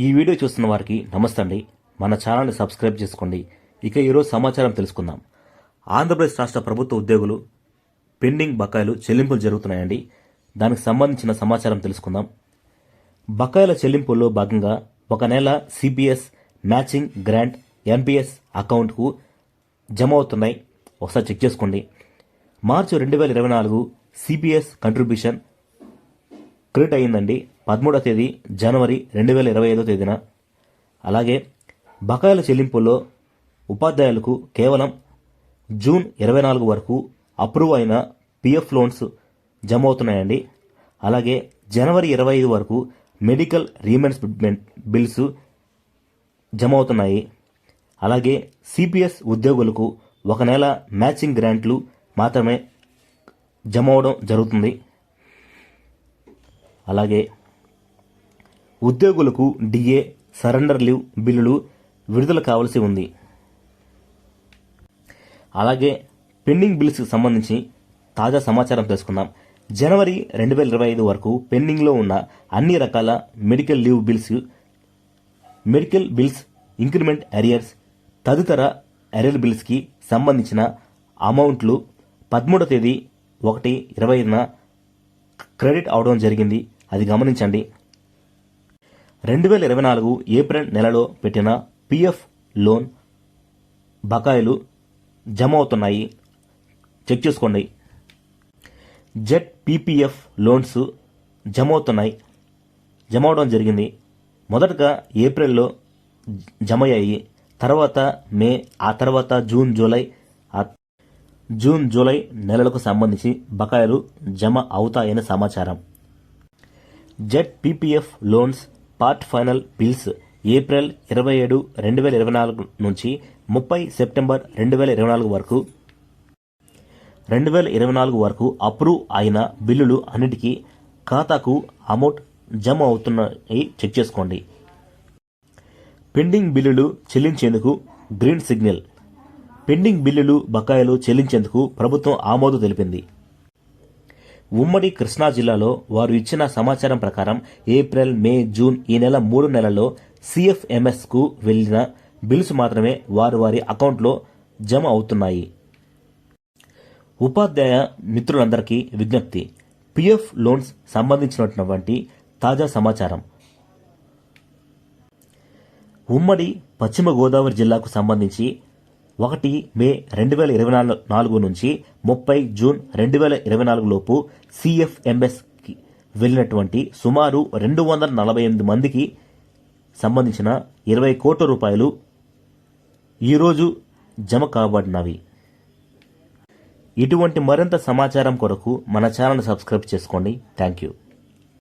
ఈ వీడియో చూస్తున్న వారికి నమస్తే అండి. మన ఛానల్ని సబ్స్క్రైబ్ చేసుకోండి. ఇక ఈరోజు సమాచారం తెలుసుకుందాం. ఆంధ్రప్రదేశ్ రాష్ట్ర ప్రభుత్వ ఉద్యోగులు పెండింగ్ బకాయిలు చెల్లింపులు జరుగుతున్నాయండి. దానికి సంబంధించిన సమాచారం తెలుసుకుందాం. బకాయిల చెల్లింపుల్లో భాగంగా ఒక నెల సిపిఎస్ మ్యాచింగ్ గ్రాంట్ ఎన్పిఎస్ అకౌంట్కు జమ అవుతున్నాయి. ఒకసారి చెక్ చేసుకోండి. మార్చి 2024 సిపిఎస్ కంట్రిబ్యూషన్ క్రెడిట్ అయ్యిందండి 13వ తేదీ జనవరి 2025 తేదీన. అలాగే బకాయిల చెల్లింపుల్లో ఉపాధ్యాయులకు కేవలం జూన్ 24 వరకు అప్రూవ్ అయిన పిఎఫ్ లోన్స్ జమ అవుతున్నాయండి. అలాగే జనవరి 25 వరకు మెడికల్ రీఎంబర్స్మెంట్ బిల్స్ జమ అవుతున్నాయి. అలాగే సిపిఎస్ ఉద్యోగులకు ఒక నెల మ్యాచింగ్ గ్రాంట్లు మాత్రమే జమ అవడం జరుగుతుంది. అలాగే ఉద్యోగులకు డిఏ సరెండర్ లీవ్ బిల్లులు విడుదల కావాల్సి ఉంది. అలాగే పెండింగ్ బిల్స్కి సంబంధించి తాజా సమాచారం తెలుసుకుందాం. జనవరి 2025 వరకు పెండింగ్లో ఉన్న అన్ని రకాల medical leave bills, medical bills, increment arrears తదితర అరియర్ బిల్స్కి సంబంధించిన అమౌంట్లు 13వ తేదీ 1/25న క్రెడిట్ అవడం జరిగింది. అది గమనించండి. 2024 ఏప్రిల్ నెలలో పెట్టిన పిఎఫ్ లోన్ బకాయిలు జమ అవుతున్నాయి. చెక్ చేసుకోండి. జెడ్ పీపీఎఫ్ లోన్స్ జమ అవడం జరిగింది. మొదటగా ఏప్రిల్లో జమ అయ్యాయి, తర్వాత మే, ఆ తర్వాత జూన్ జూలై నెలలకు సంబంధించి బకాయిలు జమ అవుతాయని సమాచారం. Z PPF loans part final bills April 27, 2024 నుంచి 30 సెప్టెంబర్ 2024 వరకు అప్రూవ్ అయిన బిల్లులు అన్నిటికీ ఖాతాకు అమౌంట్ జమ అవుతున్నాయి. చెక్ చేసుకోండి. పెండింగ్ బిల్లులు చెల్లించేందుకు గ్రీన్ సిగ్నల్. పెండింగ్ బిల్లులు బకాయిలు చెల్లించేందుకు ప్రభుత్వం ఆమోదం తెలిపింది. ఉమ్మడి కృష్ణా జిల్లాలో వారు ఇచ్చిన సమాచారం ప్రకారం ఏప్రిల్, మే, జూన్ ఈ నెల 3 నెలల్లో సిఎఫ్ఎంఎస్కు వెళ్లిన బిల్స్ మాత్రమే వారి అకౌంట్లో జమ అవుతున్నాయి. ఉపాధ్యాయ మిత్రులందరికీ విజ్ఞప్తి. పిఎఫ్ లోన్స్ సంబంధించినటువంటి తాజా సమాచారం. ఉమ్మడి పశ్చిమ గోదావరి జిల్లాకు సంబంధించి 1 మే 2024 నుంచి 30 జూన్ 2024 లోపు సిఎఫ్ఎంఎస్కి వెళ్లినటువంటి సుమారు 248 మందికి సంబంధించిన 20 కోట్ల రూపాయలు ఈరోజు జమ కాబడినవి. ఇటువంటి మరింత సమాచారం కొరకు మన ఛానల్ సబ్స్క్రైబ్ చేసుకోండి. Thank you.